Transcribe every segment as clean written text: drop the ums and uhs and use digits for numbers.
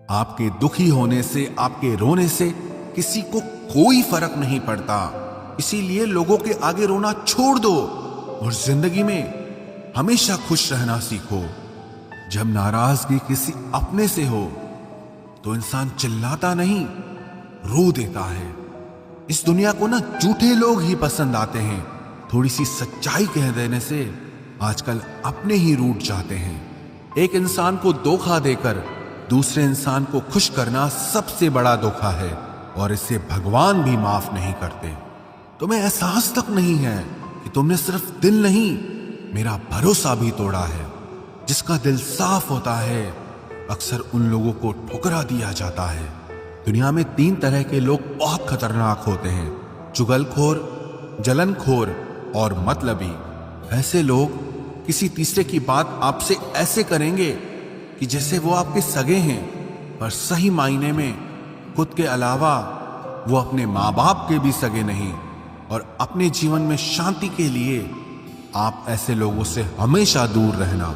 आपके दुखी होने से, आपके रोने से किसी को कोई फर्क नहीं पड़ता। इसीलिए लोगों के आगे रोना छोड़ दो और जिंदगी में हमेशा खुश रहना सीखो। जब नाराजगी किसी अपने से हो तो इंसान चिल्लाता नहीं, रो देता है। इस दुनिया को ना झूठे लोग ही पसंद आते हैं। थोड़ी सी सच्चाई कह देने से आजकल अपने ही रूठ जाते हैं। एक इंसान को धोखा देकर दूसरे इंसान को खुश करना सबसे बड़ा धोखा है और इसे भगवान भी माफ नहीं करते। तुम्हें एहसास तक नहीं है कि तुमने सिर्फ दिल नहीं, मेरा भरोसा भी तोड़ा है। जिसका दिल साफ होता है अक्सर उन लोगों को ठुकरा दिया जाता है। दुनिया में 3 तरह के लोग बहुत खतरनाक होते हैं, चुगलखोर, जलनखोर और मतलबी। ऐसे लोग किसी तीसरे की बात आपसे ऐसे करेंगे कि जैसे वो आपके सगे हैं, पर सही मायने में खुद के अलावा वो अपने माँ बाप के भी सगे नहीं। और अपने जीवन में शांति के लिए आप ऐसे लोगों से हमेशा दूर रहना।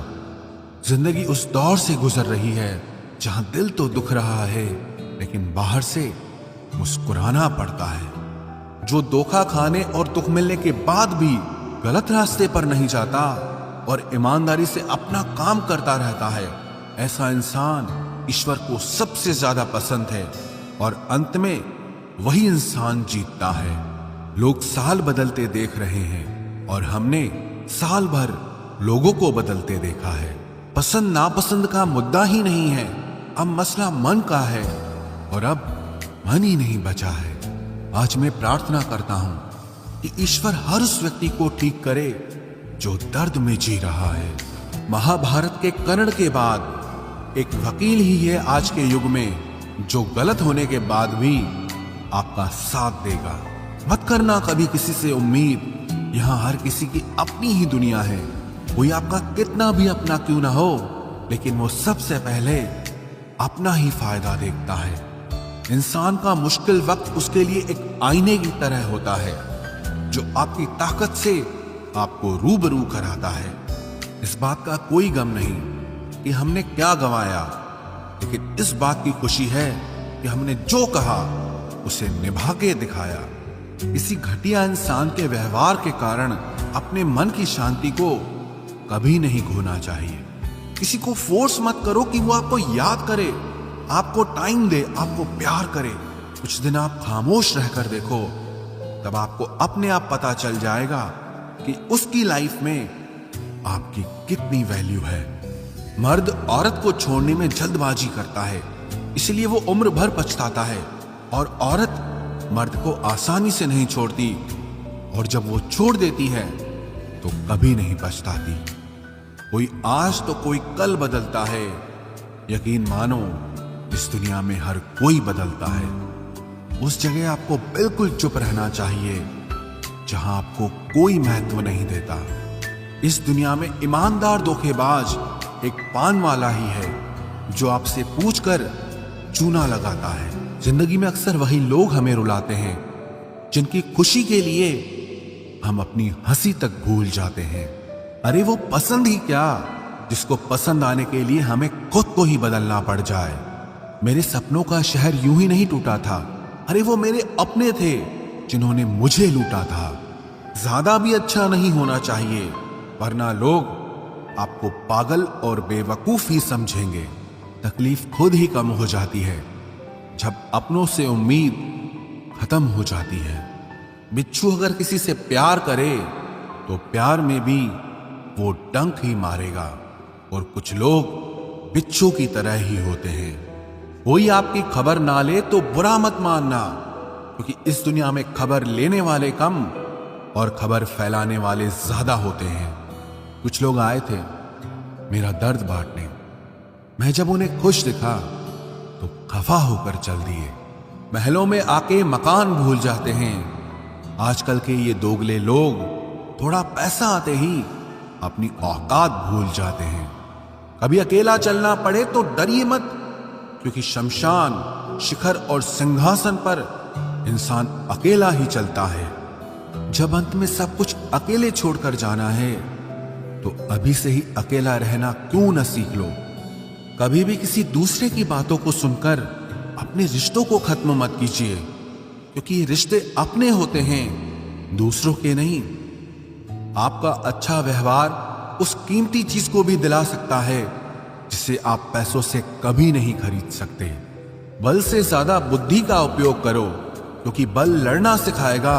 जिंदगी उस दौर से गुजर रही है जहां दिल तो दुख रहा है लेकिन बाहर से मुस्कुराना पड़ता है। जो धोखा खाने और दुख मिलने के बाद भी गलत रास्ते पर नहीं जाता और ईमानदारी से अपना काम करता रहता है, ऐसा इंसान ईश्वर को सबसे ज्यादा पसंद है और अंत में वही इंसान जीतता है। लोग साल बदलते देख रहे हैं और हमने साल भर लोगों को बदलते देखा है। पसंद नापसंद का मुद्दा ही नहीं है, अब मसला मन का है और अब मन ही नहीं बचा है। आज मैं प्रार्थना करता हूं कि ईश्वर हर उस व्यक्ति को ठीक करे जो दर्द में जी रहा है। महाभारत के कर्ण के बाद एक वकील ही है आज के युग में जो गलत होने के बाद भी आपका साथ देगा। मत करना कभी किसी से उम्मीद, यहां हर किसी की अपनी ही दुनिया है। कोई आपका कितना भी अपना क्यों ना हो, लेकिन वो सबसे पहले अपना ही फायदा देखता है। इंसान का मुश्किल वक्त उसके लिए एक आईने की तरह होता है जो आपकी ताकत से आपको रूबरू कराता है। इस बात का कोई गम नहीं कि हमने क्या गंवाया, लेकिन इस बात की खुशी है कि हमने जो कहा उसे निभा के दिखाया। किसी घटिया इंसान के व्यवहार के कारण अपने मन की शांति को कभी नहीं खोना चाहिए। किसी को फोर्स मत करो कि वो आपको याद करे, आपको टाइम दे, आपको प्यार करे। कुछ दिन आप खामोश रहकर देखो, तब आपको अपने आप पता चल जाएगा कि उसकी लाइफ में आपकी कितनी वैल्यू है। मर्द औरत को छोड़ने में जल्दबाजी करता है, इसलिए वो उम्र भर पछताता है, और औरत मर्द को आसानी से नहीं छोड़ती, और जब वो छोड़ देती है तो कभी नहीं पछताती। कोई आज तो कोई कल बदलता है। यकीन मानो इस दुनिया में हर कोई बदलता है। उस जगह आपको बिल्कुल चुप रहना चाहिए जहां आपको कोई महत्व नहीं देता। इस दुनिया में ईमानदार धोखेबाज एक पान वाला ही है जो आपसे पूछकर चूना लगाता है। जिंदगी में अक्सर वही लोग हमें रुलाते हैं जिनकी खुशी के लिए हम अपनी हंसी तक भूल जाते हैं। अरे वो पसंद ही क्या, जिसको पसंद आने के लिए हमें खुद को ही बदलना पड़ जाए। मेरे सपनों का शहर यूं ही नहीं टूटा था, अरे वो मेरे अपने थे जिन्होंने मुझे लूटा था। ज्यादा भी अच्छा नहीं होना चाहिए, वरना लोग आपको पागल और बेवकूफ ही समझेंगे। तकलीफ खुद ही कम हो जाती है जब अपनों से उम्मीद खत्म हो जाती है। बिच्छू अगर किसी से प्यार करे तो प्यार में भी वो डंक ही मारेगा, और कुछ लोग बिच्छू की तरह ही होते हैं। कोई आपकी खबर ना ले तो बुरा मत मानना, क्योंकि इस दुनिया में खबर लेने वाले कम और खबर फैलाने वाले ज्यादा होते हैं। कुछ लोग आए थे मेरा दर्द बांटने, मैं जब उन्हें खुश दिखा तो खफा होकर चल दिए। महलों में आके मकान भूल जाते हैं। आजकल के ये दोगले लोग थोड़ा पैसा आते ही अपनी औकात भूल जाते हैं। कभी अकेला चलना पड़े तो डरिए मत, क्योंकि शमशान, शिखर और सिंहासन पर इंसान अकेला ही चलता है। जब अंत में सब कुछ अकेले छोड़कर जाना है तो अभी से ही अकेला रहना क्यों न सीख लो। कभी भी किसी दूसरे की बातों को सुनकर अपने रिश्तों को खत्म मत कीजिए, क्योंकि ये रिश्ते अपने होते हैं, दूसरों के नहीं। आपका अच्छा व्यवहार उस कीमती चीज को भी दिला सकता है जिसे आप पैसों से कभी नहीं खरीद सकते। बल से ज्यादा बुद्धि का उपयोग करो, क्योंकि बल लड़ना सिखाएगा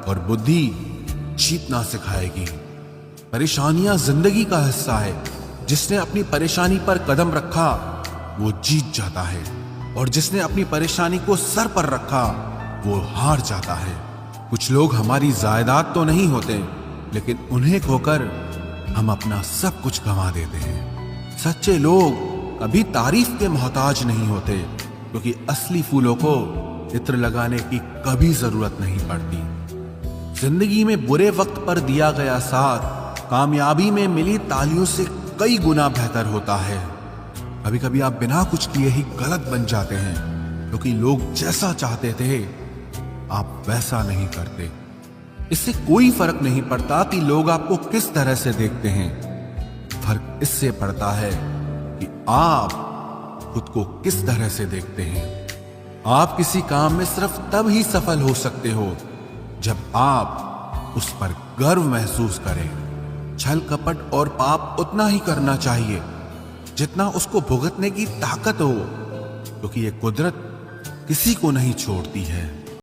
और बुद्धि जीतना सिखाएगी। परेशानियां जिंदगी का हिस्सा है। जिसने अपनी परेशानी पर कदम रखा वो जीत जाता है, और जिसने अपनी परेशानी को सर पर रखा वो हार जाता है। कुछ लोग हमारी जायदाद तो नहीं होते, लेकिन उन्हें खोकर हम अपना सब कुछ गंवा देते हैं। सच्चे लोग कभी तारीफ के मोहताज नहीं होते, क्योंकि असली फूलों को इत्र लगाने की कभी जरूरत नहीं पड़ती। जिंदगी में बुरे वक्त पर दिया गया साथ कामयाबी में मिली तालियों से कई गुना बेहतर होता है। कभी कभी आप बिना कुछ किए ही गलत बन जाते हैं, क्योंकि लोग जैसा चाहते थे आप वैसा नहीं करते। इससे कोई फर्क नहीं पड़ता कि लोग आपको किस तरह से देखते हैं। फर्क इससे पड़ता है कि आप खुद को किस तरह से देखते हैं। आप किसी काम में सिर्फ तब ही सफल हो सकते हो जब आप उस पर गर्व महसूस करें। छल कपट और पाप उतना ही करना चाहिए जितना उसको भुगतने की ताकत हो, क्योंकि ये कुदरत किसी को नहीं छोड़ती है।